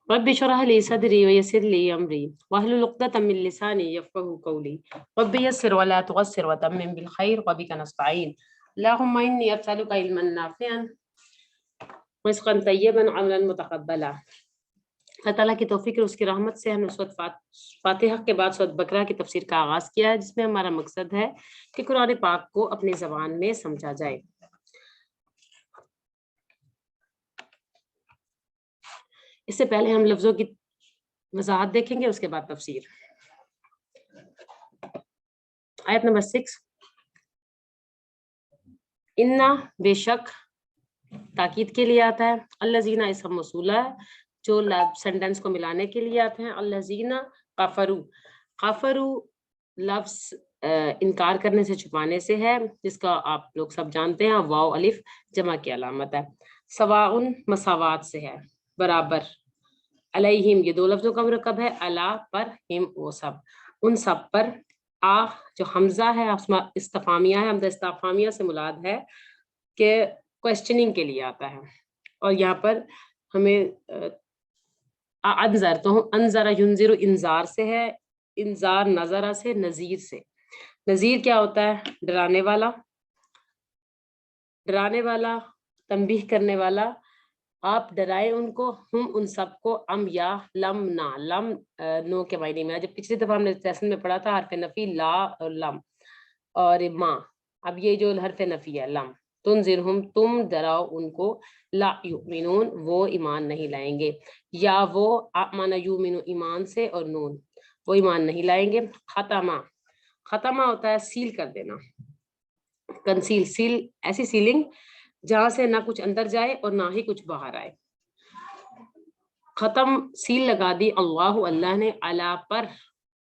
Rabbi इश्रह ली सदरी व यस्सिर ली अमरी वहलुल उक़दतम मिन लिसानी यफ़क़हू क़ौली रब्बि यस्सिर व ला तुअस्सिर व तम्मिम बिल खैर व बिका नस्तईन अल्लाहुम्मा इन्नी अस्अलुका इल्मन नाफ़िअन व रिज़्क़न तय्यबन व अमलन मुतक़ब्बला। अल्लाह ताला की तौफीक और उसकी रहमत से हमने सूरह फातिहा के बाद सूरह बकरा की तफसीर का आगाज़ किया है, जिसमें हमारा मकसद है कि कुरान पाक को अपनी ज़बान में समझा जाए। इससे पहले हम लफ्ज़ों की वज़ाहत देखेंगे, उसके बाद तफसीर। आयत नंबर 6, इन्ना बेशक ताकीद के लिए आता है, अल्लज़ीना इसम मौसूला है जो सेंटेंस को मिलाने के लिए आते हैं, अल्लज़ीना काफरू, काफरू लफ्ज़ इनकार करने से छुपाने से है, जिसका आप लोग सब जानते हैं वाव अलिफ जमा की अलामत है। सवाउन मसावात से है, बराबर। अलैहिम ये दो लफ्ज़ों का मुरक्कब है, अला पर, हिम वो सब, उन सब पर। आ जो हमजा है इस्तिफामिया है, हमजा इस्तिफामिया से मुराद है कि क्वेश्चनिंग के लिए आता है। और यहाँ पर हमें अनज़र तो अनज़रा युनज़िरु इंजार से है, इंजार नज़रा से, नज़ीर से। नज़ीर क्या होता है? डराने वाला, डराने वाला, तंबीह करने वाला। आप डराए उनको, हम उन सबको, अम या लम ना, लम नो के मायने में। जब पिछली दफा हमने सेशन में पढ़ा था हरफ नफी ला और लम और माँ, अब ये जो हरफ नफी है लम, तुनज़िरहुम तुम डराओ उनको, ला युमिनून वो ईमान नहीं लाएंगे, या वो आमना युमिनु ईमान से और नून वो ईमान नहीं लाएंगे। खतमा, खतमा होता है सील कर देना, कंसील, सील ऐसी सीलिंग जहां से ना कुछ अंदर जाए और ना ही कुछ बाहर आए। खत्म सील लगा दी अल्लाह अल्लाह ने, अला पर,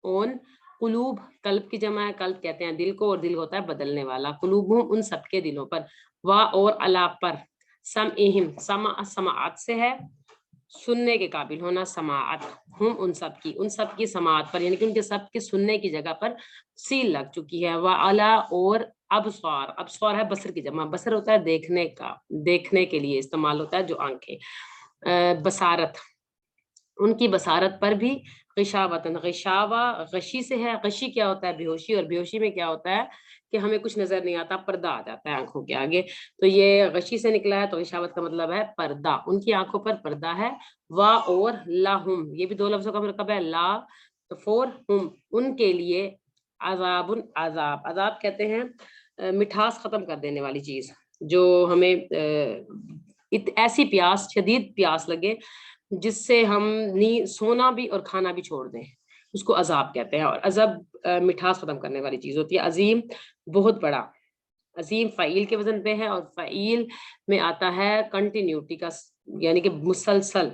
ओन, कुलूब कल्ब की जमा है, कल्ब कहते हैं दिल को और दिल होता है बदलने वाला, कुलूबुम उन सबके दिलों पर, वा और अला पर, सम एहिम समा समाअत से है सुनने के काबिल होना, समाअत, हम उन सब की समाअत पर, यानी कि उनके सब के सुनने की जगह पर सील लग चुकी है। वा अला और अबस्वार, अबस्वार है बसर की जमा, बसर होता है देखने का, देखने के लिए इस्तेमाल होता है जो आंखें, बसारत उनकी बसारत पर भी, गिशावतन गिशावा गशी से है, गशी क्या होता है? बेहोशी, और बेहोशी में क्या होता है कि हमें कुछ नजर नहीं आता, पर्दा आ जाता है आंखों के आगे, तो ये गशी से निकला है, तो गिशावत का मतलब है पर्दा, उनकी आंखों पर पर्दा है। वा और लाहुम ये भी दो लफ्जों का मतलब है, ला तो फोर, हुम उनके लिए, अजाबुन अजाब, अजाब कहते हैं मिठास खत्म कर देने वाली चीज, जो हमें ऐसी प्यास, शदीद प्यास लगे जिससे हम सोना भी और खाना भी छोड़ दें, उसको अजाब कहते हैं। और अजब मिठास खत्म करने वाली चीज होती है। अजीम बहुत बड़ा, अजीम फ़ईल के वजन पे है, और फ़ईल में आता है कंटिन्यूटी का, यानी कि मुसलसल,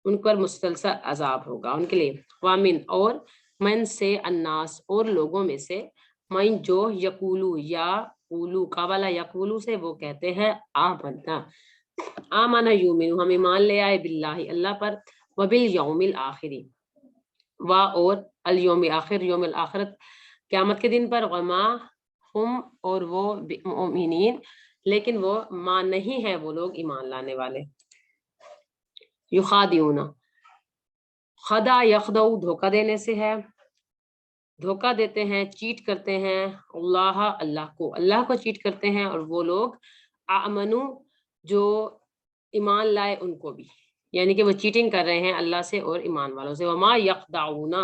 उन पर मुसलसल अजाब होगा उनके लिए। वामिन और, मन से, अन्नास और लोगों में से, मन जो, यकूलू या उलू का वाला यकूलू से वो कहते हैं आमन्ना, आमाना यूमिनु हम ईमान ले आए, बिल्लाहि अल्लाह पर, वबिल यौमिल आखिरी वा और अल यौम आखिर, यौमिल आखिरत क़यामत के दिन पर, वमा हम और वो मुमिनीन लेकिन वो मां नहीं है वो लोग ईमान लाने वाले। युखादिऊना, खदा यखदऊ धोखा देने से है, धोखा देते हैं, चीट करते हैं, अल्लाह अल्लाह को चीट करते हैं, और वो लोग आमनु जो ईमान लाए उनको भी, यानी कि वो चीटिंग कर रहे हैं अल्लाह से और ईमान वालों से। वमा यखदाऊना,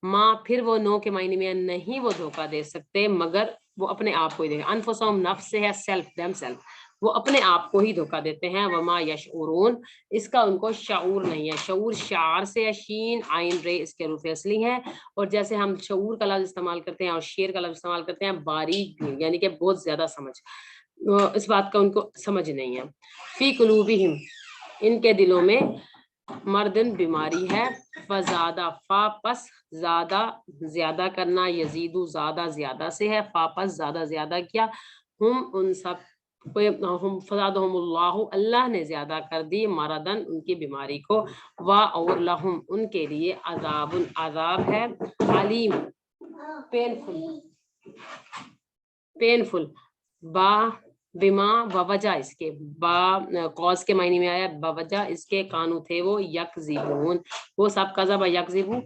माँ फिर वो नो के मायने में नहीं वो धोखा दे सकते मगर वो अपने आप को ही देंगे। अनफुसहुम नफ्स से है सेल्फ, देम सेल्फ, वो अपने आप को ही धोखा देते हैं। वमा यशउरून इसका उनको शऊर नहीं है, शऊर शार से है, शीन आइन रे इसके रूफ असली है। और जैसे हम शऊर का लफ्ज इस्तेमाल करते हैं और शेर का लफ्ज इस्तेमाल करते हैं बारीक, यानी कि बहुत ज्यादा समझ, इस बात का उनको समझ नहीं है। फी कुलूबिहिम इनके दिलों में मर्दन बीमारी है, फजादा फा पस ज्यादा ज्यादा करना, यजीदु ज्यादा ज्यादा से है, फा पस ज्यादा ज्यादा किया, हम उन सब हम फजादहुमुल्लाहु अल्लाह ने ज्यादा कर दी, मरदन उनकी बीमारी को, वा और लहुम उनके लिए अजाबुन अजाब है, अलीम पेनफुल, पेनफुल, बा बिमा ववजा, इसके बा कॉज के मायने में आया, बवजा इसके कानू थे वो यकज़िबून, वो सब कज़ब यकज़िबू,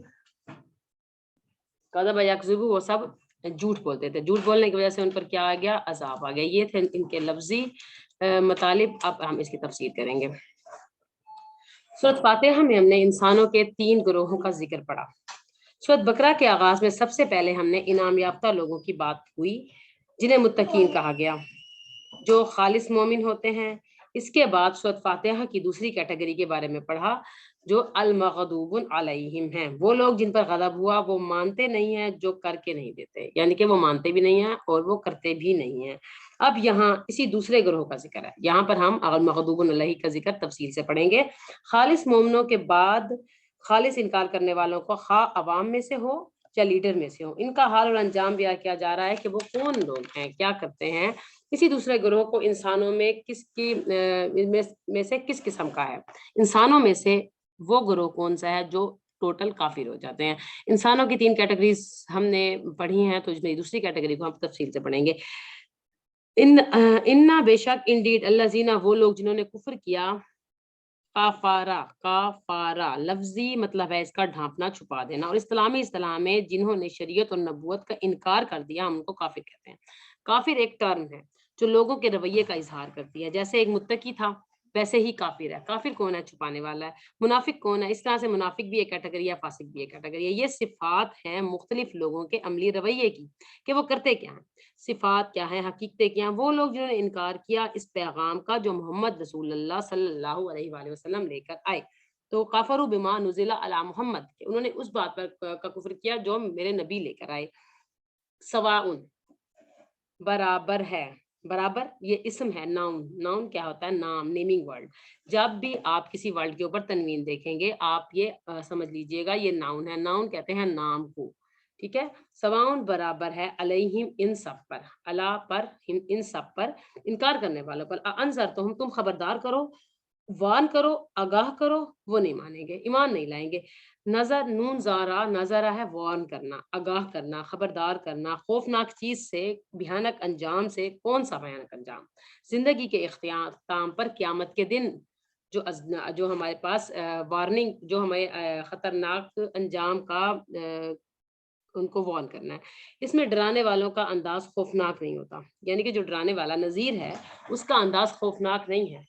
कज़ब यकज़िबू, वो सब झूठ बोलते थे, झूठ बोलने की वजह से उन पर क्या आ गया, अजाब आ गया। ये थे इनके लफ्जी मतलब। अब हम इसकी तफसीर करेंगे। सूरत फातिहा में हमने इंसानों के 3 ग्रोहों का जिक्र पढ़ा। सूरत बकरा के आगाज में सबसे पहले हमने इनाम याफ्ता लोगों की बात हुई, जिन्हें मुत्तकीन कहा गया, जो खालिस मोमिन होते हैं। इसके बाद सूरत फातिहा की दूसरी कैटेगरी के बारे में पढ़ा, जो अल मग़दूबुन अलैहिम हैं, वो लोग जिन पर गज़ब हुआ, वो मानते नहीं हैं, जो करके नहीं देते, यानी कि वो मानते भी नहीं हैं और वो करते भी नहीं हैं। अब यहाँ इसी दूसरे ग्रोह का जिक्र है, यहाँ पर हम अल मग़दूबुन अलैहि का जिक्र तफसील से पढ़ेंगे। खालिस मोमिनों के बाद खालिस इनकार करने वालों को, खा अवाम में से हो या लीडर में से हो, इनका हाल और अंजाम बयां किया जा रहा है कि वो कौन लोग हैं, क्या करते हैं। इसी दूसरे ग्रोह को इंसानों में किसकी में से किस किस्म का है, इंसानों में से वो ग्रोह कौन सा है जो टोटल काफिर हो जाते हैं। इंसानों की 3 कैटेगरीज हमने पढ़ी हैं, तो इसमें दूसरी कैटेगरी को हम तफसील से पढ़ेंगे। इन्ना बेशक इंडीड अल्लाजीना, वो लोग जिन्होंने कुफ्र किया, काफारा, काफारा लफ्जी मतलब है इसका ढांपना, छुपा देना, और इस्लाम में जिन्होंने शरीयत और नबूवत का इनकार कर दिया, हम उनको काफिर कहते हैं। काफिर एक टर्म है जो लोगों के रवैये का इजहार करती है, जैसे एक मुत्तकी था वैसे ही काफिर है। काफिर कौन है, छुपाने वाला है। मुनाफिक कौन है, इस तरह से मुनाफिक भी एक कैटेगरी है, फासिक भी एक कैटेगरी है। ये सिफात हैं मुख्तलिफ लोगों के अमली रवैये की, कि वो करते क्या हैं। सिफात क्या है, हकीकतें क्या हैं। वो लोग जिन्होंने इनकार किया इस पैगाम का जो मोहम्मद रसूलुल्लाह सल्लल्लाहु अलैहि वसल्लम लेकर आए, तो काफरू बिमा नुजिला अला मोहम्मद, उन्होंने उस बात पर का कुफ्र किया जो मेरे नबी लेकर आए। सवाउन बराबर है, बराबर ये इसम है, नाउन। नाउन क्या होता है, नाम, नेमिंग वर्ड। जब भी आप किसी वर्ड के ऊपर तनवीन देखेंगे, आप ये समझ लीजिएगा ये नाउन है। नाउन कहते हैं नाम को, ठीक है। सवाउन बराबर है अलैहिम, इन सब पर, अला पर, इन सब पर, इनकार करने वालों पर। अनजर तो हम, तुम खबरदार करो, वान करो, आगाह करो, वो नहीं मानेंगे, ईमान नहीं लाएंगे। नजर, नून जारा, नजरा है वार्न करना, आगाह करना, खबरदार करना, खौफनाक चीज से, भयानक अंजाम से। कौन सा भयानक अंजाम, जिंदगी के इख्तियाम पर, क्यामत के दिन जो जो हमारे पास वार्निंग, जो हमें खतरनाक अंजाम का उनको वार्न करना है। इसमें डराने वालों का अंदाज खौफनाक नहीं होता, यानी कि जो डराने वाला नजीर है उसका अंदाज खौफनाक नहीं है।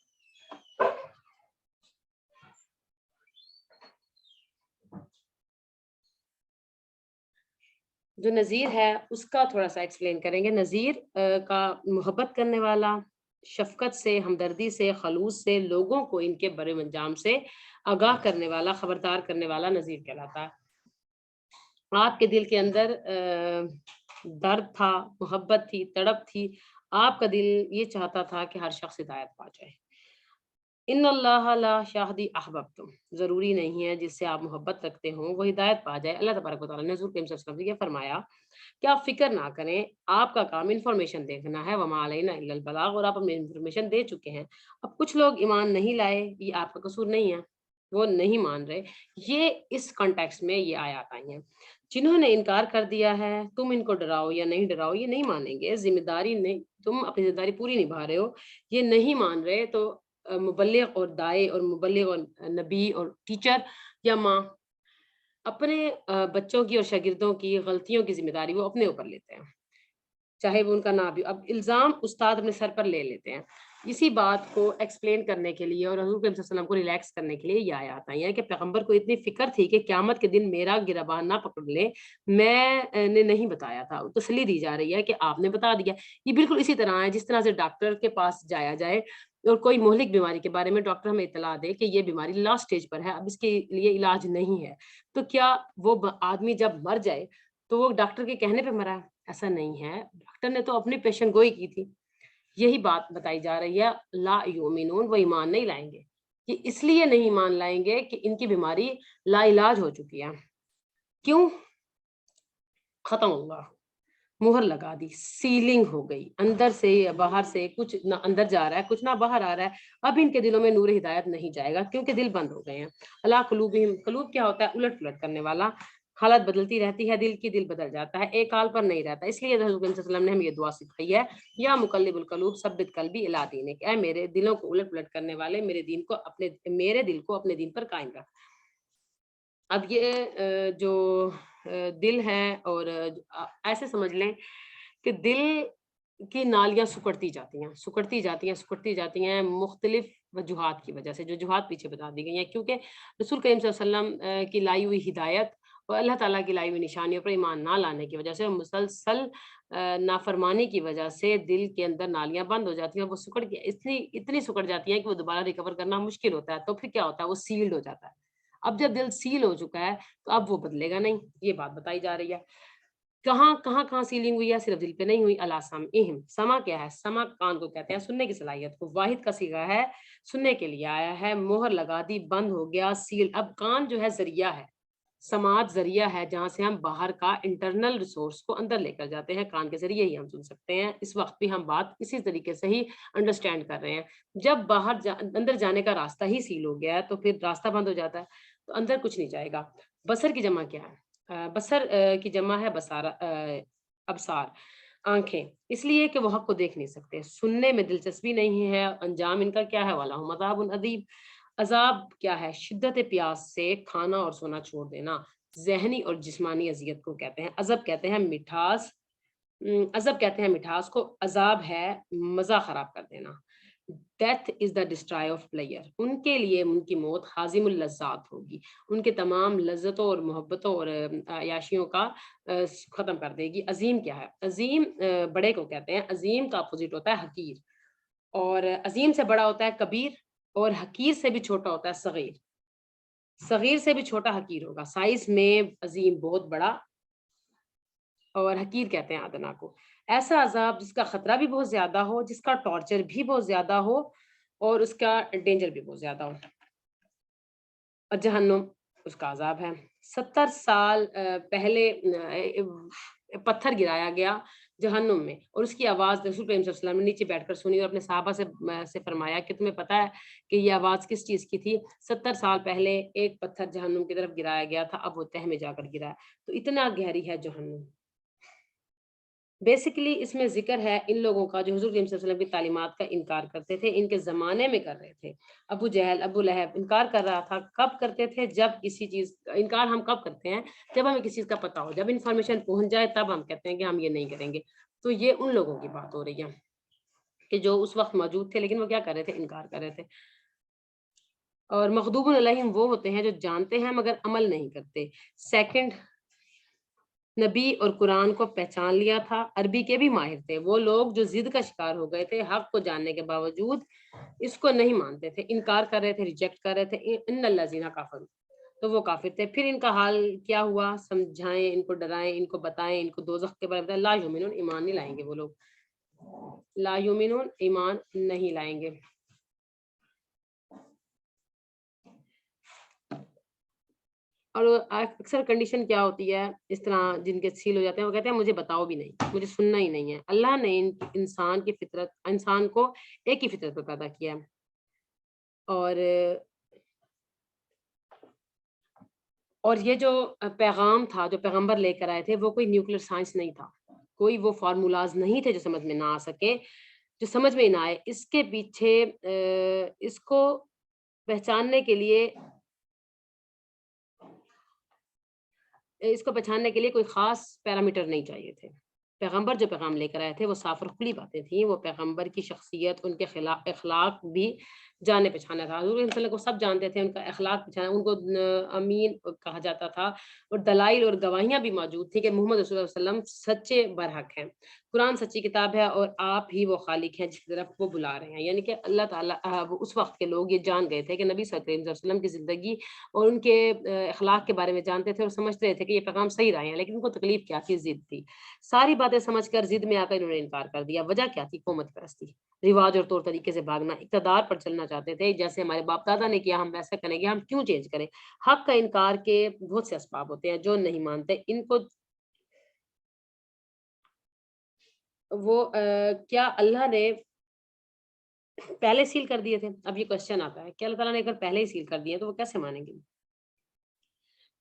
जो नज़ीर है उसका थोड़ा सा एक्सप्लेन करेंगे। नज़ीर का मोहब्बत करने वाला, शफकत से, हमदर्दी से, खलूस से लोगों को इनके बड़े अंजाम से आगाह करने वाला, खबरदार करने वाला नज़ीर कहलाता है। आपके दिल के अंदर दर्द था, मोहब्बत थी, तड़प थी, आपका दिल ये चाहता था कि हर शख्स हिदायत पा जाए। इन अल्लाह ला शाहदी अहबब्तुम, जरूरी नहीं है जिससे आप मोहब्बत रखते हो वो हिदायत पा जाए। अल्लाह तबारक व तआला ने हुज़ूर करीम सल्लल्लाहु अलैहि वसल्लम से ये फरमाया कि आप फिक्र ना करें, आपका काम इन्फॉर्मेशन देखना है, वमा अलैना इल्लल बलाग, और आप हमें इन्फॉर्मेशन दे चुके हैं। अब कुछ लोग ईमान नहीं लाए, ये आपका कसूर नहीं है, वो नहीं मान रहे। ये इस कॉन्टेक्स्ट में ये आयत आई हैं। जिन्होंने इनकार कर दिया है, तुम इनको डराओ या नहीं डराओ, ये नहीं मानेंगे। जिम्मेदारी नहीं, तुम अपनी जिम्मेदारी पूरी निभा रहे हो, ये नहीं मान रहे, तो मुबल्लिग और दाई और मुबल्लिग और नबी और टीचर या माँ अपने बच्चों की और शागिर्दों की गलतियों की जिम्मेदारी वो अपने ऊपर लेते हैं, चाहे वो उनका ना भी। अब इल्ज़ाम उस्ताद अपने सर पर ले लेते हैं। इसी बात को एक्सप्लेन करने के लिए और हज़ूर सल्लल्लाहु अलैहि वसल्लम को रिलैक्स करने के लिए ये आयत आई है कि पैगंबर को इतनी फिक्र थी कि क़यामत के दिन मेरा गिरबान ना पकड़ ले, मैंने नहीं बताया था। तसल्ली दी जा रही है कि आपने बता दिया। ये बिल्कुल इसी तरह है जिस तरह से डॉक्टर के पास जाया जाए और कोई मोहलिक बीमारी के बारे में डॉक्टर हमें इत्तला दे कि ये बीमारी लास्ट स्टेज पर है, अब इसके लिए इलाज नहीं है, तो क्या वो आदमी जब मर जाए तो वो डॉक्टर के कहने पे मरा है? ऐसा नहीं है, डॉक्टर ने तो अपनी पेशेंट गोई की थी। यही बात बताई जा रही है, ला युमिनून, वो ईमान नहीं लाएंगे। ये इसलिए नहीं मान लाएंगे कि इनकी बीमारी लाइलाज हो चुकी है। क्यों? खत्म होगा, मुहर लगा दी, सीलिंग हो गई, अंदर से या बाहर से कुछ ना अंदर जा रहा है, कुछ ना बाहर आ रहा है। अब इनके दिलों में नूर हिदायत नहीं जाएगा क्योंकि दिल बंद हो गए हैं। अला कुलूबिहिम, कुलूब क्या होता है, उलट पुलट करने वाला। हालत बदलती रहती है दिल की, दिल बदल जाता है, एक हाल पर नहीं रहता। इसलिए हज़रत सल्लल्लाहु अलैहि वसल्लम ने हमें ये दुआ सिखाई है, या मुकल्लिबुल क़ुलूब सब्बित क़ल्बी इला दीनिक, ऐ मेरे दिलों को उलट पुलट करने वाले, मेरे दिल को अपने दीन पर कायम रख। अब ये जो दिल है, और ऐसे समझ लें कि दिल की नालियाँ सिकुड़ती जाती हैं मुख्तलिफ वजूहात की वजह से, जो वजूहात पीछे बता दी गई हैं। क्योंकि रसूल करीम सल्लल्लाहु अलैहि वसल्लम की लाई हुई हिदायत और अल्लाह ताला की लाई हुई निशानियों पर ईमान ना लाने की वजह से, मुसलसल नाफरमानी की वजह से दिल के अंदर नालियाँ बंद हो जाती हैं, वो सिकुड़ के इतनी इतनी सिकुड़ जाती हैं कि वो दोबारा रिकवर करना मुश्किल होता है। तो फिर क्या होता है, वो सील्ड हो जाता है। अब जब दिल सील हो चुका है, तो अब वो बदलेगा नहीं, ये बात बताई जा रही है। कहाँ सीलिंग हुई है, सिर्फ दिल पे नहीं हुई। अला समइहिम, समा क्या है, समा कान को कहते हैं, सुनने की सलाहियत को। वाहिद का सीगा है, सुनने के लिए आया है, मोहर लगा दी, बंद हो गया, सील। अब कान जो है जरिया है, समाज जरिया है, जहां से हम बाहर का इंटरनल रिसोर्स को अंदर लेकर जाते हैं, कान के जरिए ही हम सुन सकते हैं। इस वक्त भी हम बात इसी तरीके से ही अंडरस्टैंड कर रहे हैं। जब अंदर जाने का रास्ता ही सील हो गया है, तो फिर रास्ता बंद हो जाता है, तो अंदर कुछ नहीं जाएगा। बसर की जमा क्या है? बसर की जमा है बसारा, अबसार, आंखें। इसलिए कि वो हक को देख नहीं सकते, सुनने में दिलचस्पी नहीं है। अंजाम इनका क्या है? वाला मज़ाबुन अदीब, अजाब क्या है? शिद्दत प्यास से खाना और सोना छोड़ देना। ज़हनी और जिस्मानी अज़ियत को कहते हैं। अज़ब कहते हैं मिठास, अज़ब कहते हैं मिठास को। अज़ाब है मज़ा ख़राब कर देना। Death is the destroy of player, उनके लिए उनकी मौत हाज़िमुल लज़्ज़ात होगी, उनके तमाम लज़्ज़तों और मोहब्बतों और अयाशियों का ख़त्म कर देगी। अज़ीम क्या है? अज़ीम बड़े को कहते हैं। अज़ीम का अपोज़िट होता है हकीर, और अज़ीम से बड़ा होता है कबीर, और हकीर से भी छोटा होता है सगीर। सगीर से भी छोटा हकीर होगा। साइज़ में अज़ीम बहुत बड़ा, और हकीर कहते हैं अदना को। ऐसा अज़ाब जिसका खतरा भी बहुत ज़्यादा हो, जिसका टॉर्चर भी बहुत ज़्यादा हो, और उसका डेंजर भी बहुत ज़्यादा हो। और जहन्नुम उसका अज़ाब है। 70 साल पहले पत्थर गिराया गया जहन्नुम में, और उसकी आवाज़ रसूल करीम सल्लल्लाहु अलैहि वसल्लम ने नीचे बैठकर सुनी, और अपने सहाबा से फरमाया कि तुम्हें पता है कि ये आवाज़ किस चीज़ की थी? 70 साल पहले एक पत्थर जहन्नुम की तरफ गिराया गया था, अब वो तह में जाकर गिरा है। तो इतना गहरी है जहन्नुम। बेसिकली इसमें ज़िक्र है इन लोगों का जो हुज़ूर करीम सल्लल्लाहु अलैहि वसल्लम की तालीमात का इनकार करते थे, इनके ज़माने में कर रहे थे। अबू जहल, अबू लहब इनकार कर रहा था। कब करते थे? जब किसी चीज़ इनकार हम कब करते हैं? जब हमें किसी चीज़ का पता हो, जब इन्फॉर्मेशन पहुँच जाए, तब हम कहते हैं कि हम ये नहीं करेंगे। तो ये उन लोगों की बात हो रही है कि जो उस वक़्त मौजूद थे, लेकिन वो क्या कर रहे थे? इनकार कर रहे थे। और मग़दूबुन अलैहिम वो होते हैं जो जानते हैं मगर अमल नहीं करते। सेकंड, नबी और कुरान को पहचान लिया था, अरबी के भी माहिर थे। वो लोग जो ज़िद का शिकार हो गए थे, हक़ को जानने के बावजूद इसको नहीं मानते थे, इनकार कर रहे थे, रिजेक्ट कर रहे थे। इन्नल लज़ीना काफ़रू, तो वो काफ़िर थे। फिर इनका हाल क्या हुआ? समझाएँ, इनको डराएँ, इनको बताएँ, इनको दोज़ख के बारे में बताएँ। ला युमिनून, ईमान नहीं लाएँगे वो लोग। ला युमिनून, ईमान नहीं लाएँगे। और अक्सर कंडीशन क्या होती है, इस तरह जिनके सील हो जाते हैं, वो कहते हैं मुझे बताओ भी नहीं, मुझे सुनना ही नहीं है। अल्लाह ने इंसान को एक ही फितरत पे पैदा किया है, और ये जो पैगाम था, जो पैगंबर लेकर आए थे, वो कोई न्यूक्लियर साइंस नहीं था, कोई वो फार्मूलाज नहीं थे जो समझ में ना आ सके, जो समझ में ना आए। इसके पीछे इसको पहचानने के लिए कोई ख़ास पैरामीटर नहीं चाहिए थे। पैगंबर जो पैगाम लेकर आए थे, वो साफ़ और खुली बातें थी। वो पैगंबर की शख्सियत, उनके अख़लाक भी जाने-पहचाने था। हुज़ूर सल्लल्लाहु अलैहि वसल्लम को सब जानते थे, उनका अख़लाक पहचाना, उनको अमीन कहा जाता था, और दलाइल और गवाहियाँ भी मौजूद थी कि मोहम्मद रसूलुल्लाह सल्लल्लाहु अलैहि वसल्लम सच्चे बरहक हैं। कुरान सच्ची किताब है, और आप ही वो खालिक हैं जिसकी तरफ वो बुला रहे हैं। यानी कि अल्लाह ताला वो उस वक़्त के लोग ये जान गए थे कि नबी सल्लल्लाहु अलैहि वसल्लम की ज़िंदगी और उनके अख़लाक के बारे में जानते थे, और समझ रहे थे कि ये पैगाम सही रहे हैं, लेकिन उनको तकलीफ़ क्या थी? ज़िद थी। सारी बातें समझकर ज़िद में आकर इन्होंने इनकार कर दिया। वजह क्या थी? क़ौमत परस्ती, रिवाज और तौर तरीके से भागना, इक़्तिदार पर चलना चाहते थे। जैसे हमारे बाप-दादा ने किया, हम वैसा करेंगे, हम क्यों चेंज करें? हक़ का इनकार के बहुत से असबाब होते हैं, जो नहीं मानते इनको क्या अल्लाह ने पहले सील कर दिए थे? अब ये क्वेश्चन आता है कि अल्लाह ताला ने अगर पहले ही सील कर दिए, तो वो कैसे मानेंगे?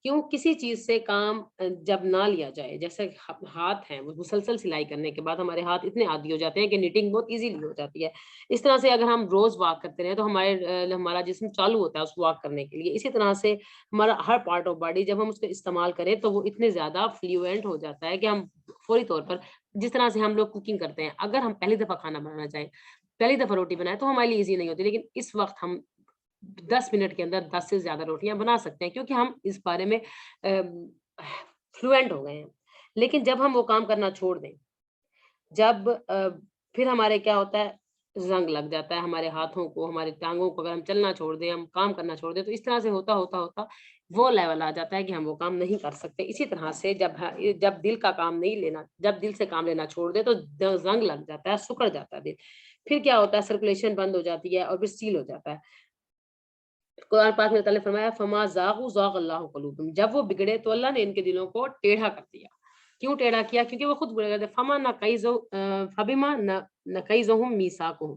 کیوں؟ کسی چیز سے کام جب نہ لیا جائے، جیسے ہاتھ ہیں وہ مسلسل سلائی کرنے کے بعد ہمارے ہاتھ اتنے عادی ہو جاتے ہیں کہ نیٹنگ بہت ایزیلی ہو جاتی ہے، اس طرح سے اگر ہم روز واک کرتے رہیں تو ہمارا جسم چالو ہوتا ہے اس واک کرنے کے لیے، اسی طرح سے ہمارا ہر پارٹ آف باڈی جب ہم اس کو استعمال کریں تو وہ اتنے زیادہ فلوئنٹ ہو جاتا ہے کہ ہم فوری طور پر، جس طرح سے ہم لوگ کوکنگ کرتے ہیں، اگر ہم پہلی دفعہ کھانا بنانا چاہیں، پہلی دفعہ روٹی بنائے تو ہمارے لیے ایزی نہیں ہوتی، لیکن اس وقت ہم 10 منٹ کے اندر 10 سے زیادہ روٹیاں بنا سکتے ہیں کیونکہ ہم اس بارے میں فلوئنٹ ہو گئے ہیں۔ لیکن جب ہم وہ کام کرنا چھوڑ دیں، جب پھر ہمارے کیا ہوتا ہے، زنگ لگ جاتا ہے ہمارے ہاتھوں کو، ہماری ٹانگوں کو، اگر ہم چلنا چھوڑ دیں، ہم کام کرنا چھوڑ دیں تو اس طرح سے ہوتا ہوتا ہوتا وہ لیول آ جاتا ہے کہ ہم وہ کام نہیں کر سکتے۔ اسی طرح سے جب دل کا کام نہیں لینا، جب دل سے کام لینا چھوڑ دے تو زنگ لگ جاتا ہے، سکڑ جاتا ہے دل، پھر کیا ہوتا ہے، سرکولیشن بند ہو جاتی ہے اور پھر سیل ہو جاتا ہے۔ قرآن پاک میں اللہ تعالیٰ نے فرمایا فما زاغوا زاغ اللہ قلوبہم، جب وہ بگڑے تو اللہ نے ان کے دلوں کو ٹیڑھا کر دیا۔ کیوں ٹیڑھا کیا؟ کیونکہ وہ خود بگڑ گئے تھے۔ فبما نقضهم میثاقهم،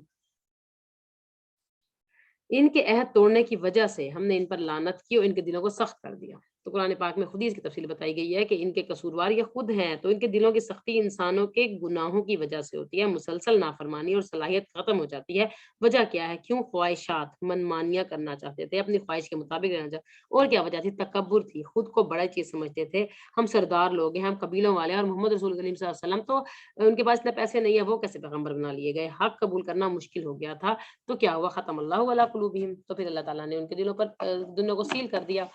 ان کے عہد توڑنے کی وجہ سے ہم نے ان پر لعنت کی اور ان کے دلوں کو سخت کر دیا۔ تو قرآن پاک میں خود ہی اس کی تفصیل بتائی گئی ہے کہ ان کے قصوروار یہ خود ہیں، تو ان کے دلوں کی سختی انسانوں کے گناہوں کی وجہ سے ہوتی ہے، مسلسل نافرمانی اور صلاحیت ختم ہو جاتی ہے۔ وجہ کیا ہے؟ کیوں؟ خواہشات، من مانیاں کرنا چاہتے تھے، اپنی خواہش کے مطابق رہنا چاہتے، اور کیا وجہ تھی؟ تکبر تھی، خود کو بڑا چیز سمجھتے تھے، ہم سردار لوگ ہیں، ہم قبیلوں والے ہیں، اور محمد رسول کریم صلی اللہ علیہ وسلم تو ان کے پاس اتنے پیسے نہیں ہے، وہ کیسے پیغمبر بنا لیے گئے؟ حق قبول کرنا مشکل ہو گیا تھا، تو کیا ہوا؟ ختم اللہ علی قلوبہم، تو پھر اللہ تعالیٰ نے ان کے دلوں پر دنوں کو سیل کر دیا۔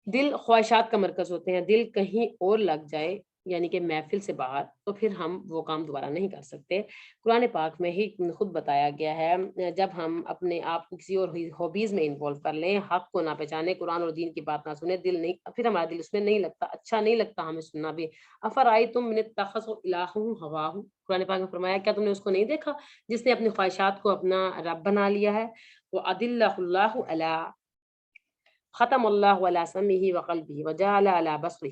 دل خواہشات کا مرکز ہوتے ہیں، دل کہیں اور لگ جائے یعنی کہ محفل سے باہر تو پھر ہم وہ کام دوبارہ نہیں کر سکتے۔ قرآن پاک میں ہی خود بتایا گیا ہے، جب ہم اپنے آپ کو کسی اور ہابیز میں انوالو کر لیں، حق کو نہ پہچانے، قرآن اور دین کی بات نہ سنیں، دل نہیں، پھر ہمارا دل اس میں نہیں لگتا، اچھا نہیں لگتا ہمیں سننا بھی۔ افرأیتم من اتخذ الہہ ہواہ، قرآن پاک میں فرمایا کیا تم نے اس کو نہیں دیکھا جس نے اپنی خواہشات کو اپنا رب بنا لیا ہے؟ وَأَضِلَّهُ اللَّهُ عَلَىٰ ختم اللہ علی سمعہ وقلبہ وجعل علی بصرہ،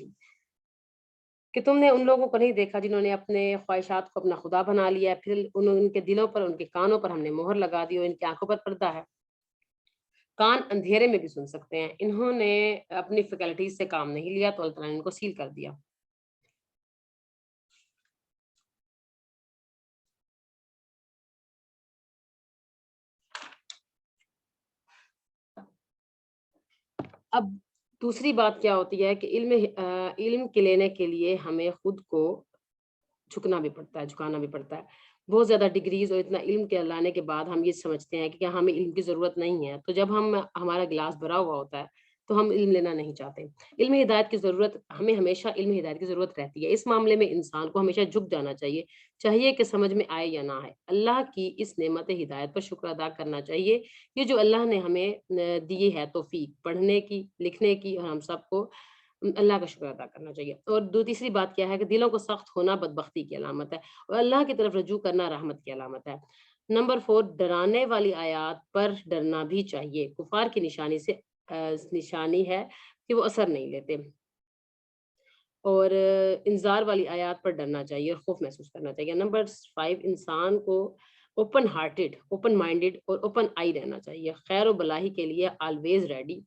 کہ تم نے ان لوگوں کو نہیں دیکھا جنہوں نے اپنے خواہشات کو اپنا خدا بنا لیا ہے، پھر ان کے دلوں پر، ان کے کانوں پر ہم نے مہر لگا دی اور ان کی آنکھوں پر پردہ ہے۔ کان اندھیرے میں بھی سن سکتے ہیں، انہوں نے اپنی فیکلٹیز سے کام نہیں لیا تو اللہ تعالیٰ نے ان کو سیل کر دیا۔ اب دوسری بات کیا ہوتی ہے کہ علم کے لینے کے لیے ہمیں خود کو جھکنا بھی پڑتا ہے، جھکانا بھی پڑتا ہے۔ بہت زیادہ ڈگریز اور اتنا علم کے لانے کے بعد ہم یہ سمجھتے ہیں کہ کیا ہمیں علم کی ضرورت نہیں ہے، تو جب ہمارا گلاس بھرا ہوا ہوتا ہے تو ہم علم لینا نہیں چاہتے۔ علم ہدایت کی ضرورت، ہمیں ہمیشہ علم ہدایت کی ضرورت رہتی ہے۔ اس معاملے میں انسان کو ہمیشہ جھک جانا چاہیے کہ سمجھ میں آئے یا نہ آئے، اللہ کی اس نعمت ہدایت پر شکر ادا کرنا چاہیے، یہ جو اللہ نے ہمیں دی ہے توفیق پڑھنے کی، لکھنے کی، اور ہم سب کو اللہ کا شکر ادا کرنا چاہیے۔ اور تیسری بات کیا ہے کہ دلوں کو سخت ہونا بدبختی کی علامت ہے اور اللہ کی طرف رجوع کرنا رحمت کی علامت ہے۔ نمبر 4، ڈرانے والی آیات پر ڈرنا بھی چاہیے، کفار کی نشانی ہے کہ وہ اثر نہیں لیتے، اور انذار والی آیات پر ڈرنا چاہیے اور خوف محسوس کرنا چاہیے۔ نمبر 5، انسان کو اوپن ہارٹیڈ، اوپن مائنڈیڈ اور اوپن آئی رہنا چاہیے، خیر و بلائی کے لیے آلویز ریڈی،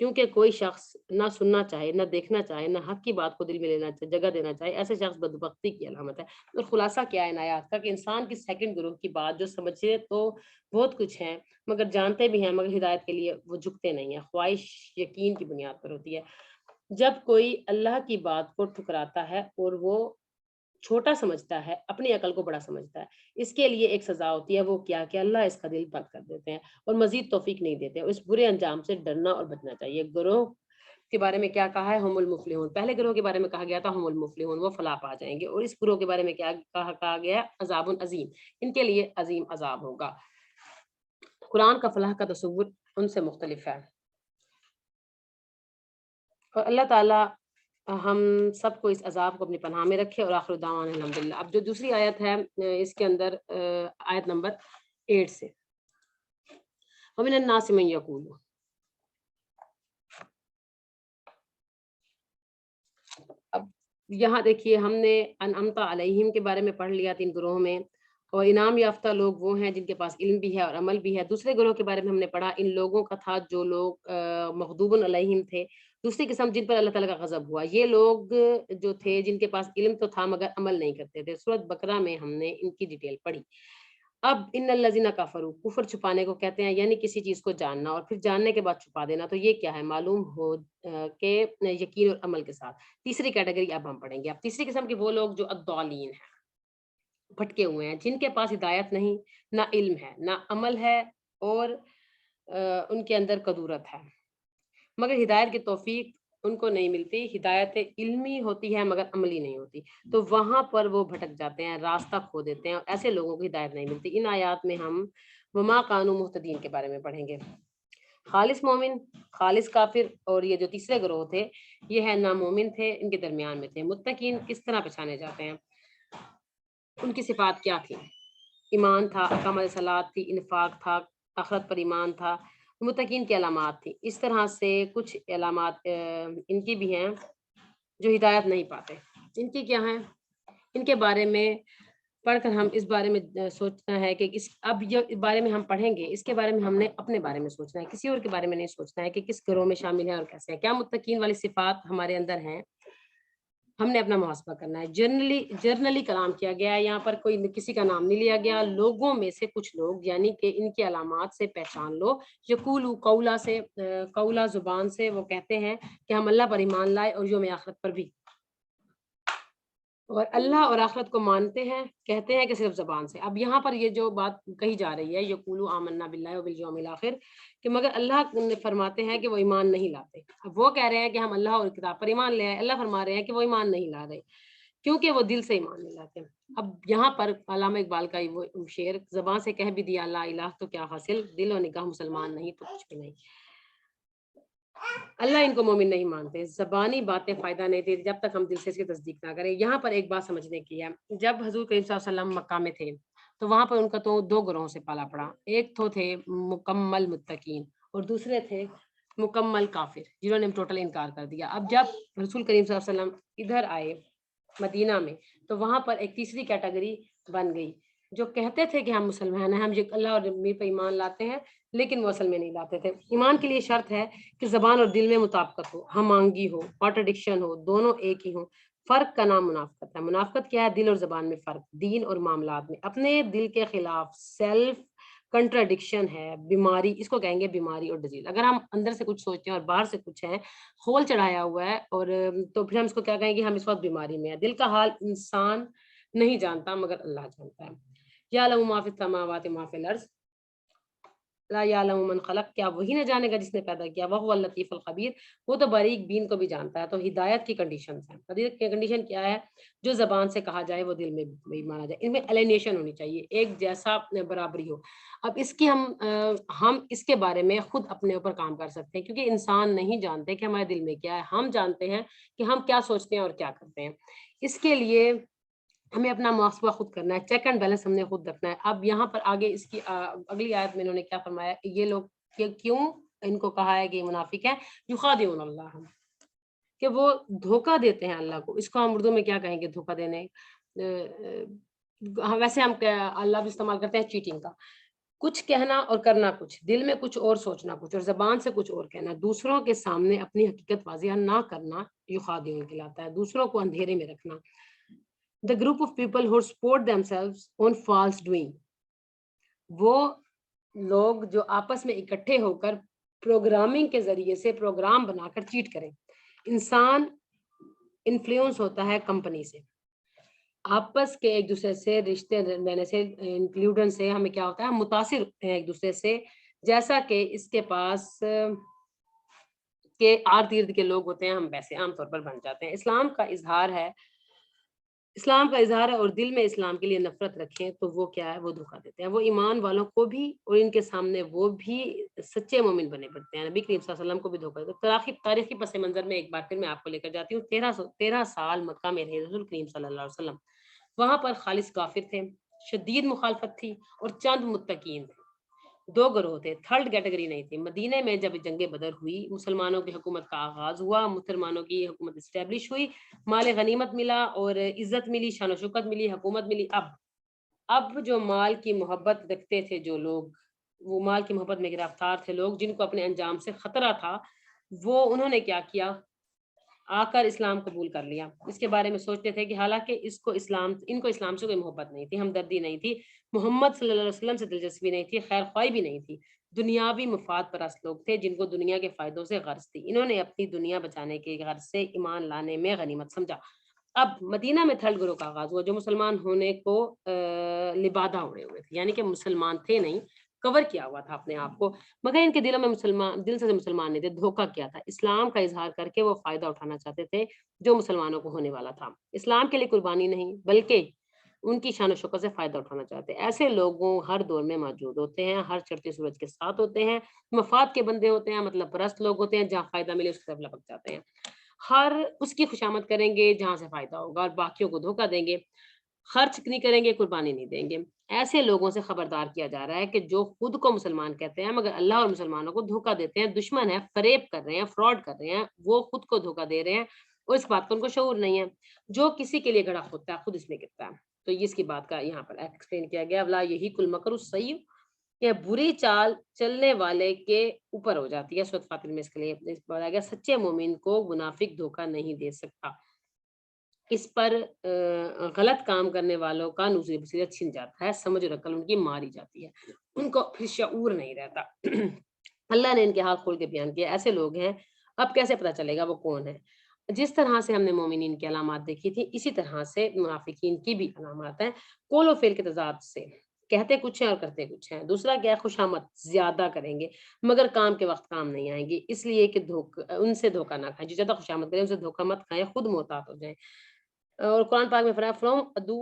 کیونکہ کوئی شخص نہ سننا چاہے، نہ دیکھنا چاہے، نہ حق کی بات کو دل میں لینا چاہے، جگہ دینا چاہے، ایسے شخص بدبختی کی علامت ہے۔ اور خلاصہ کیا ہے ان آیات کا کہ انسان کی سیکنڈ گروہ کی بات جو سمجھے تو بہت کچھ ہے، مگر جانتے بھی ہیں، مگر ہدایت کے لیے وہ جھکتے نہیں ہیں، خواہش یقین کی بنیاد پر ہوتی ہے۔ جب کوئی اللہ کی بات کو ٹھکراتا ہے اور وہ چھوٹا سمجھتا ہے، اپنی عقل کو بڑا سمجھتا ہے، اس کے لیے ایک سزا ہوتی ہے، وہ کیا کہ اللہ اس کا دل بند کر دیتے ہیں اور مزید توفیق نہیں دیتے۔ اس برے انجام سے ڈرنا اور بچنا چاہیے۔ گروہ کے بارے میں کیا کہا ہے؟ ہم المفلحون، پہلے گروہ کے بارے میں کہا گیا تھا ہم المفلحون، وہ فلاح پا جائیں گے، اور اس گروہ کے بارے میں کیا کہا گیا؟ عذاب عظیم، ان کے لیے عظیم عذاب ہوگا۔ قرآن کا فلاح کا تصور ان سے مختلف ہے، اور اللہ تعالیٰ ہم سب کو اس عذاب کو اپنی پناہ میں رکھے، اور آخر دعوانا الحمدللہ۔ اب جو دوسری آیت ہے اس کے اندر آیت نمبر 8 سے، وَمِنَ النَّاسِ مَن يَقُولُ، اب یہاں دیکھیے ہم نے انعمت علیہم کے بارے میں پڑھ لیا 3 گروہوں میں، اور انعام یافتہ لوگ وہ ہیں جن کے پاس علم بھی ہے اور عمل بھی ہے۔ دوسرے گروہ کے بارے میں ہم نے پڑھا، ان لوگوں کا تھا جو لوگ مغضوب علیہم تھے، دوسری قسم جن پر اللہ تعالیٰ کا غضب ہوا، یہ لوگ جو تھے جن کے پاس علم تو تھا مگر عمل نہیں کرتے تھے۔ سورۃ بقرہ میں ہم نے ان کی ڈیٹیل پڑھی۔ اب ان الذین کفروا، کفر چھپانے کو کہتے ہیں، یعنی کسی چیز کو جاننا اور پھر جاننے کے بعد چھپا دینا، تو یہ کیا ہے؟ معلوم ہو کہ یقین اور عمل کے ساتھ۔ تیسری کیٹیگری اب ہم پڑھیں گے۔ اب تیسری قسم کے وہ لوگ جو الضالین ہیں، بھٹکے ہوئے ہیں، جن کے پاس ہدایت نہیں، نہ علم ہے، نہ عمل ہے، اور ان کے اندر قدورت ہے مگر ہدایت کی توفیق ان کو نہیں ملتی۔ ہدایت علمی ہوتی ہے مگر عملی نہیں ہوتی، تو وہاں پر وہ بھٹک جاتے ہیں، راستہ کھو دیتے ہیں، اور ایسے لوگوں کو ہدایت نہیں ملتی۔ ان آیات میں ہم وما کانوا مہتدین کے بارے میں پڑھیں گے۔ خالص مومن، خالص کافر، اور یہ جو تیسرے گروہ تھے یہ ہے نامومن تھے، ان کے درمیان میں تھے۔ متقین کس طرح پہچانے جاتے ہیں؟ ان کی صفات کیا تھی؟ ایمان تھا، اقامۃ الصلاۃ تھی، انفاق تھا، آخرت پر ایمان تھا۔ متقین کی علامات تھی، اس طرح سے کچھ علامات ان کی بھی ہیں جو ہدایت نہیں پاتے۔ ان کی کیا ہیں؟ ان کے بارے میں پڑھ کر ہم اس بارے میں سوچنا ہے کہ اب جو اس بارے میں ہم پڑھیں گے اس کے بارے میں ہم نے اپنے بارے میں سوچنا ہے، کسی اور کے بارے میں نہیں سوچنا ہے کہ کس گروہ میں شامل ہے اور کیسے ہیں۔ کیا متقین والی صفات ہمارے اندر ہیں؟ ہم نے اپنا محاسبہ کرنا ہے۔ جرنلی کلام کیا گیا ہے، یہاں پر کوئی کسی کا نام نہیں لیا گیا۔ لوگوں میں سے کچھ لوگ، یعنی کہ ان کی علامات سے پہچان لو۔ یقولو، قولا سے، قولا زبان سے وہ کہتے ہیں کہ ہم اللہ پر ایمان لائے اور یوم آخرت پر بھی، اور اللہ اور آخرت کو مانتے ہیں، کہتے ہیں کہ صرف زبان سے۔ اب یہاں پر یہ جو بات کہی جا رہی ہے، یقولو آمنا باللہ وبالیوم الآخر، کہ مگر اللہ فرماتے ہیں کہ وہ ایمان نہیں لاتے۔ اب وہ کہہ رہے ہیں کہ ہم اللہ اور کتاب پر ایمان لے آئے، اللہ فرما رہے ہیں کہ وہ ایمان نہیں لا رہے کیونکہ وہ دل سے ایمان نہیں لاتے۔ اب یہاں پر علامہ اقبال کا وہ شعر، زبان سے کہہ بھی دیا لا الہ تو کیا حاصل، دل و نگاہ مسلمان نہیں تو کچھ بھی نہیں۔ اللہ ان کو مومن نہیں مانتے، زبانی باتیں فائدہ نہیں دیتی جب تک ہم دل سے اس کی تصدیق نہ کریں۔ یہاں پر ایک بات سمجھنے کی ہے، جب حضور کریم صلی اللہ علیہ وسلم مکہ میں تھے تو وہاں پر ان کا تو دو گروہوں سے پالا پڑا، ایک تو تھے مکمل متقین اور دوسرے تھے مکمل کافر جنہوں نے ٹوٹل انکار کر دیا۔ اب جب رسول کریم صلی اللہ علیہ وسلم ادھر آئے مدینہ میں تو وہاں پر ایک تیسری کیٹیگری بن گئی جو کہتے تھے کہ ہم مسلمان ہیں، ہم اللہ اور میر پہ ایمان لاتے ہیں، لیکن وہ اصل میں نہیں لاتے تھے۔ ایمان کے لیے شرط ہے کہ زبان اور دل میں مطابقت ہو، ہم آہنگی ہو، کانٹرڈکشن ہو، دونوں ایک ہی ہوں۔ فرق کا نام منافقت ہے۔ منافقت کیا ہے؟ دل اور زبان میں فرق، دین اور معاملات میں اپنے دل کے خلاف سیلف کنٹراڈکشن ہے، بیماری، اس کو کہیں گے بیماری اور ڈیزیز۔ اگر ہم اندر سے کچھ سوچتے ہیں اور باہر سے کچھ ہے، خول چڑھایا ہوا ہے، اور تو پھر ہم اس کو کیا کہیں گے؟ ہم اس وقت بیماری میں ہیں۔ دل کا حال انسان نہیں جانتا مگر اللہ جانتا ہے۔ یعلم ما فی السماوات ما فی الارض لا یعلم من خلق، کیا وہی نہ جانے گا جس نے پیدا کیا؟ وہو اللطیف الخبیر، وہ تو باریک بین کو بھی جانتا ہے۔ تو ہدایت کی کنڈیشنز ہیں۔ ہدایت کی کنڈیشن کیا ہے؟ جو زبان سے کہا جائے وہ دل میں بھی مانا جائے، ان میں الینیشن ہونی چاہیے، ایک جیسا برابری ہو۔ اب اس کی ہم اس کے بارے میں خود اپنے اوپر کام کر سکتے ہیں، کیونکہ انسان نہیں جانتے کہ ہمارے دل میں کیا ہے، ہم جانتے ہیں کہ ہم کیا سوچتے ہیں اور کیا کرتے ہیں۔ اس کے لیے ہمیں اپنا محاسبہ خود کرنا ہے، چیک اینڈ بیلنس ہم نے خود رکھنا ہے۔ اب یہاں پر آگے اس کی اگلی آیت میں انہوں نے کیا فرمایا، یہ لوگ کیوں ان کو کہا ہے کہ یہ منافق ہے؟ یخادعون اللہ، کہ وہ دھوکہ دیتے ہیں اللہ کو۔ اس کو ہم اردو میں کیا کہیں گے؟ دھوکہ دینے، ویسے ہم اللہ بھی استعمال کرتے ہیں چیٹنگ کا، کچھ کہنا اور کرنا کچھ، دل میں کچھ اور سوچنا کچھ اور زبان سے کچھ اور کہنا، دوسروں کے سامنے اپنی حقیقت واضح نہ کرنا یخادعون کہلاتا ہے، دوسروں کو اندھیرے میں رکھنا۔ The group of people who support themselves on false doing، وہ لوگ جو آپس میں اکٹھے ہو کر پروگرامنگ کے ذریعے سے پروگرام بنا کر چیٹ کریں۔ انسان انفلوئنس ہوتا ہے کمپنی سے، آپس کے ایک دوسرے سے رشتے لینے سے، انکلوڈن سے ہمیں کیا ہوتا ہے؟ ہم متاثر ہوتے ہیں ایک دوسرے سے، جیسا کہ اس کے پاس کے آرد گرد کے لوگ ہوتے ہیں ہم ویسے عام طور پر بن جاتے ہیں۔ اسلام کا اظہار ہے اور دل میں اسلام کے لیے نفرت رکھیں تو وہ کیا ہے؟ وہ دھوکہ دیتے ہیں، وہ ایمان والوں کو بھی اور ان کے سامنے وہ بھی سچے مومن بنے پڑتے ہیں، نبی کریم صلی اللہ علیہ وسلم کو بھی دھوکہ دیتے ہیں۔ تاریخی پس منظر میں ایک بار پھر میں آپ کو لے کر جاتی ہوں۔ 13 سال مکہ میں رہے رسول کریم صلی اللہ علیہ وسلم، وہاں پر خالص کافر تھے، شدید مخالفت تھی، اور چند متقین تھے، دو گروہ تھے، تھرڈ کیٹیگری نہیں تھی۔ مدینہ میں جب جنگ بدر ہوئی، مسلمانوں کی حکومت کا آغاز ہوا، مسلمانوں کی حکومت اسٹیبلش ہوئی، مال غنیمت ملا اور عزت ملی، شان و شوکت ملی، حکومت ملی۔ اب اب جو مال کی محبت رکھتے تھے جو لوگ، وہ مال کی محبت میں گرفتار تھے لوگ جن کو اپنے انجام سے خطرہ تھا، وہ انہوں نے کیا کیا، آ کر اسلام قبول کر لیا۔ اس کے بارے میں سوچتے تھے کہ حالانکہ ان کو اسلام سے کوئی محبت نہیں تھی، ہمدردی نہیں تھی، محمد صلی اللہ علیہ وسلم سے دلچسپی نہیں تھی، خیر خواہی بھی نہیں تھی، دنیاوی مفاد پرست لوگ تھے جن کو دنیا کے فائدوں سے غرض تھی۔ انہوں نے اپنی دنیا بچانے کے غرض سے ایمان لانے میں غنیمت سمجھا۔ اب مدینہ میں تھرڈ گروہ کا آغاز ہوا جو مسلمان ہونے کو لبادہ اڑے ہوئے تھے، یعنی کہ مسلمان تھے نہیں، کور کیا ہوا تھا اپنے آپ کو، مگر ان کے دلوں میں دل سے مسلمان نہیں تھے، دھوکہ کیا تھا، اسلام کا اظہار کر کے وہ فائدہ اٹھانا چاہتے تھے جو مسلمانوں کو ہونے والا تھا، اسلام کے لیے قربانی نہیں بلکہ ان کی شان و شوکت سے فائدہ اٹھانا چاہتے ہیں۔ ایسے لوگوں ہر دور میں موجود ہوتے ہیں، ہر چڑھتے سورج کے ساتھ ہوتے ہیں، مفاد کے بندے ہوتے ہیں، مطلب پرست لوگ ہوتے ہیں، جہاں فائدہ ملے اس کی طرف لپک جاتے ہیں، ہر اس کی خوشامد کریں گے جہاں سے فائدہ ہوگا اور باقیوں کو دھوکہ دیں گے، خرچ نہیں کریں گے، قربانی نہیں دیں گے۔ ایسے لوگوں سے خبردار کیا جا رہا ہے کہ جو خود کو مسلمان کہتے ہیں مگر اللہ اور مسلمانوں کو دھوکہ دیتے ہیں، دشمن ہے، فریب کر رہے ہیں، فراڈ کر رہے ہیں، وہ خود کو دھوکہ دے رہے ہیں اور اس بات کا ان کو شعور نہیں ہے۔ جو کسی کے لیے گڑھا ہوتا ہے خود اس میں گرتا ہے۔ تو یہ اس کی بات کا یہاں پر ایکسپلین کیا گیا، لا یہی کل مکر السیء، کہ بری چال چلنے والے کے اوپر ہو جاتی ہے۔ سورۃ فاطر میں اس کے لیے بتایا گیا سچے مومن کو منافق دھوکہ نہیں دے سکتا، اس پر غلط کام کرنے والوں کا نزول بصیرت چھن جاتا ہے، سمجھ اور عقل ان کی ماری جاتی ہے، ان کو پھر شعور نہیں رہتا۔ اللہ نے ان کے حال کھول کے بیان کیا، ایسے لوگ ہیں، اب کیسے پتہ چلے گا وہ کون ہے؟ جس طرح سے ہم نے مومنین کی علامات دیکھی تھی اسی طرح سے منافقین کی بھی علامات ہیں، قول و فعل کے تضاد سے، کہتے کچھ ہیں اور کرتے کچھ ہیں۔ دوسرا کیا ہے، خوشامد زیادہ کریں گے مگر کام کے وقت کام نہیں آئیں گے، اس لیے کہ ان سے دھوکہ نہ کھائیں، جو زیادہ خوشامد کریں ان سے دھوکہ مت کھائیں، خود محتاط ہو جائیں۔ اور قرآن پاک میں فرمایا فرام ادو،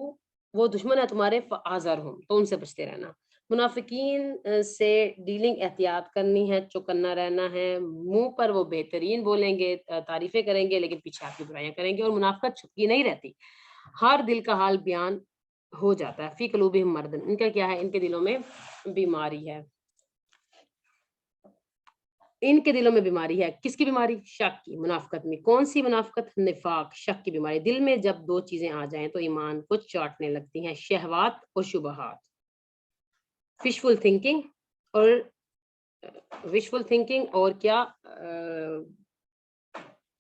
وہ دشمن ہے تمہارے، فآذر ہوں، تو ان سے بچتے رہنا۔ منافقین سے ڈیلنگ احتیاط کرنی ہے، چوکنا رہنا ہے، منہ پر وہ بہترین بولیں گے، تعریفیں کریں گے لیکن پیچھے آپ کی برائیاں کریں گے، اور منافقت چھپکی نہیں رہتی، ہر دل کا حال بیان ہو جاتا ہے۔ فی قلوبہم مرض، ان کا کیا ہے، ان کے دلوں میں بیماری ہے، ان کے دلوں میں بیماری ہے، کس کی بیماری؟ شک کی، منافقت میں۔ کون سی منافقت؟ نفاق، شک کی بیماری۔ دل میں جب دو چیزیں آ جائیں تو ایمان کو چاٹنے لگتی ہیں، شہوات اور شبہات، فشفل تھنکنگ اور وشفل تھنکنگ، اور کیا،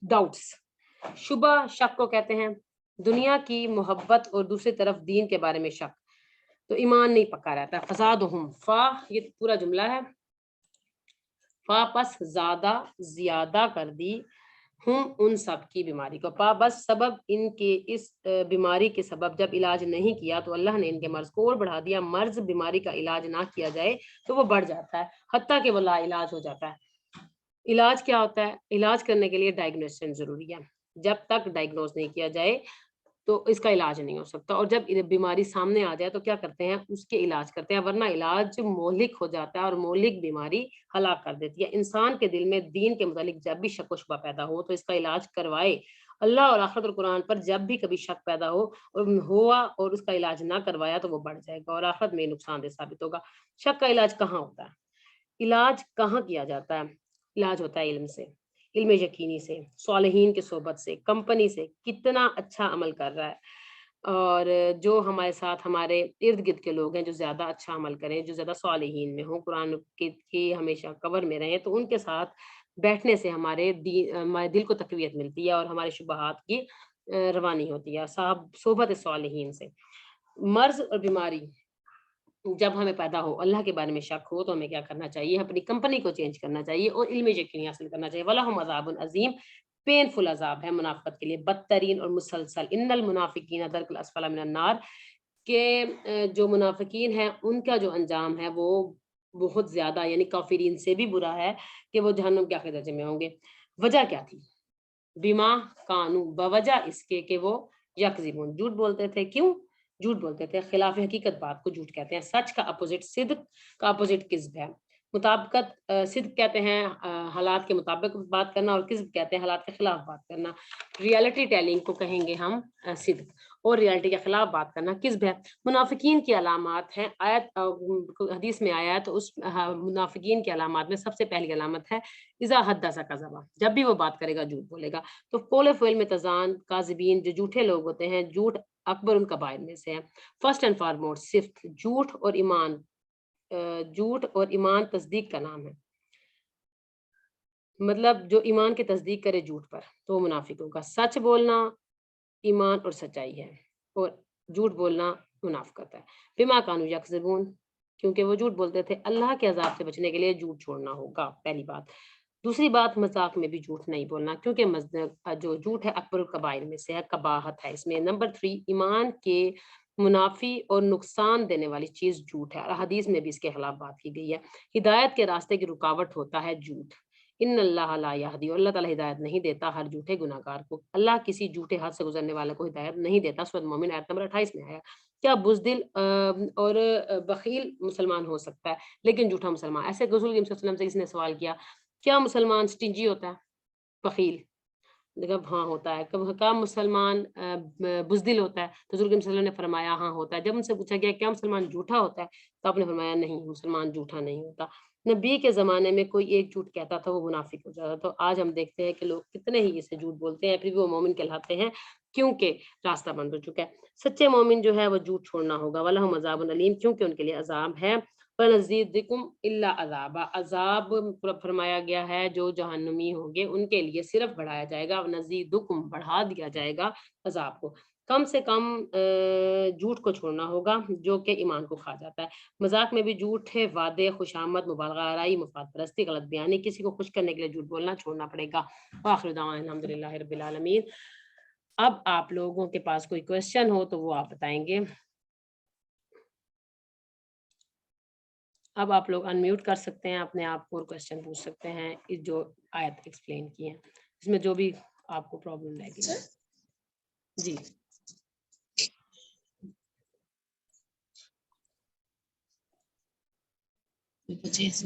ڈاؤٹس۔ شبہ شک کو کہتے ہیں، دنیا کی محبت اور دوسری طرف دین کے بارے میں شک، تو ایمان نہیں پکا رہتا۔ فسادہم، فا یہ پورا جملہ ہے، فا پس زیادہ کر دی، ہم ان سب کی بیماری کو، پا بس سبب ان کے اس بیماری کے سبب جب علاج نہیں کیا تو اللہ نے ان کے مرض کو اور بڑھا دیا۔ مرض بیماری کا علاج نہ کیا جائے تو وہ بڑھ جاتا ہے، حتیٰ کہ وہ لا علاج ہو جاتا ہے۔ علاج کیا ہوتا ہے؟ علاج کرنے کے لیے ڈائگنوسن ضروری ہے، جب تک ڈائگنوز نہیں کیا جائے تو اس کا علاج نہیں ہو سکتا، اور جب بیماری سامنے آ جائے تو کیا کرتے ہیں، اس کے علاج کرتے ہیں، ورنہ علاج مہلک ہو جاتا ہے، اور مہلک بیماری ہلاک کر دیتی ہے۔ انسان کے دل میں دین کے متعلق جب بھی شک و شبہ پیدا ہو تو اس کا علاج کروائے، اللہ اور آخرت اور قرآن پر جب بھی کبھی شک پیدا ہوا اور اس کا علاج نہ کروایا تو وہ بڑھ جائے گا اور آخرت میں نقصان دہ ثابت ہوگا۔ شک کا علاج کہاں ہوتا ہے؟ علاج کہاں کیا جاتا ہے؟ علاج ہوتا ہے علم سے، علم یقینی سے، صالحین کی صحبت سے، کمپنی سے، کتنا اچھا عمل کر رہا ہے، اور جو ہمارے ساتھ ہمارے ارد گرد کے لوگ ہیں جو زیادہ اچھا عمل کریں، جو زیادہ صالحین میں ہوں، قرآن کی ہمیشہ کور میں رہیں، تو ان کے ساتھ بیٹھنے سے ہمارے دل کو تقویت ملتی ہے اور ہمارے شبہات کی روانی ہوتی ہے، صحبت صالحین سے۔ مرض اور بیماری جب ہمیں پیدا ہو، اللہ کے بارے میں شک ہو، تو ہمیں کیا کرنا چاہیے؟ اپنی کمپنی کو چینج کرنا چاہیے اور علم یقینی حاصل کرنا چاہیے۔ وَلَهُمْ عَذَابٌ عَظِيمٌ، پینفل عذاب ہے منافقت کے لیے، بدترین اور مسلسل۔ ان المنافقین درک الاسفل من النار، کہ جو منافقین ہیں ان کا جو انجام ہے وہ بہت زیادہ، یعنی کافرین سے بھی برا ہے، کہ وہ جہنم کے آخری درجے میں ہوں گے۔ وجہ کیا تھی؟ بیما کانو، بوجہ اس کے کہ وہ یکذبون، جھوٹ بولتے تھے۔ کیوں جھوٹ بولتے تھے؟ خلاف حقیقت بات کو جھوٹ کہتے ہیں، سچ کا اپوزٹ صدق کا اپوزٹ کذب ہے۔ مطابقت، صدق کہتے ہیں حالات کے مطابق بات کرنا، اور کذب کہتے ہیں حالات کے خلاف بات کرنا۔ ریالٹی ٹیلنگ کو کہیں گے ہم صدق، اور ریالٹی کے خلاف بات کرنا کذب ہے۔ منافقین کی علامات ہیں، آیت حدیث میں آیا ہے تو اس منافقین کی علامات میں سب سے پہلی علامت ہے اذا حدث کذب، جب بھی وہ بات کرے گا جھوٹ بولے گا۔ تو قول و فعل میں تضاد، کاذبین جو جھوٹے لوگ ہوتے ہیں، جھوٹ अकबर उन कबाइर में से है। फर्स्ट एंड फॉरमोस्ट सिर्फ झूठ और ईमान तस्दीक का नाम है, मतलब जो ईमान की तस्दीक करे झूठ पर तो वो मुनाफिक होगा। सच बोलना ईमान और सच्चाई है, और झूठ बोलना मुनाफिकत है। बिमा कानू यकज़िबून, क्योंकि वो झूठ बोलते थे। अल्लाह के अजाब से बचने के लिए झूठ छोड़ना होगा, पहली बात। दूसरी बात, मजाक में भी झूठ नहीं बोलना, क्योंकि जो झूठ है अकबर कबाइर में से है, कबाहत है इसमें। नंबर 3, ईमान के मुनाफी और नुकसान देने वाली चीज झूठ है, और हदीस में भी इसके खिलाफ बात की गई है। हिदायत के रास्ते की रुकावट होता है झूठ। इन अल्लाह ला यहदी, अल्लाह ताला हिदायत नहीं देता हर झूठे गुनाहगार को। अल्लाह किसी झूठे हाथ से गुजरने वाले को हिदायत नहीं देता। सूरह मोमिन आयत नंबर 28 में आया। क्या बुजदिल और बखील मुसलमान हो सकता है लेकिन झूठा मुसलमान? ऐसे रसूल सल्लल्लाहु अलैहि वसल्लम से इसने सवाल किया, क्या मुसलमान स्टिंजी होता है, बखील? जब हाँ होता है। कब कहा मुसलमान बुजदिल होता है? तो रसूल सल्लल्लाहु अलैहि वसल्लम ने फरमाया हाँ होता है। जब उनसे पूछा गया क्या मुसलमान झूठा होता है, तो आपने फरमाया नहीं, मुसलमान झूठा नहीं होता। नबी के जमाने में कोई एक झूठ कहता था वो मुनाफिक हो जाता। तो आज हम देखते हैं कि लोग कितने ही इसे झूठ बोलते हैं, फिर भी वो मोमिन कहलाते हैं, क्योंकि रास्ता बंद हो चुका है। सच्चे मोमिन जो है वो झूठ छोड़ना होगा। वलहुम अज़ाबुन अलीम, क्योंकि उनके लिए अजाब है। वनज़ीदकुम इल्ला अज़ाबा, अजाब फरमाया गया है जो जहन्नमी होंगे उनके लिए सिर्फ बढ़ाया जाएगा। नज़ीदुकुम, बढ़ा दिया जाएगा अजाब को। कम से कम झूठ को छोड़ना होगा जो कि ईमान को खा जाता है। मजाक में भी झूठ है, वादे, खुशामद, मुबालगा आराई, मुफाद परस्ती, गलत बयानी, किसी को खुश करने के लिए झूठ बोलना छोड़ना पड़ेगा। आखिर दावाना अल्हम्दुलिल्लाहि रब्बिल आलमीन। अब आप लोगों के पास कोई क्वेश्चन हो तो वो आप बताएंगे। अब आप लोग अनम्यूट कर सकते हैं अपने आप को और क्वेश्चन पूछ सकते हैं, इस जो आयत एक्सप्लेन की है इसमें जो भी आपको प्रॉब्लम लगे। जी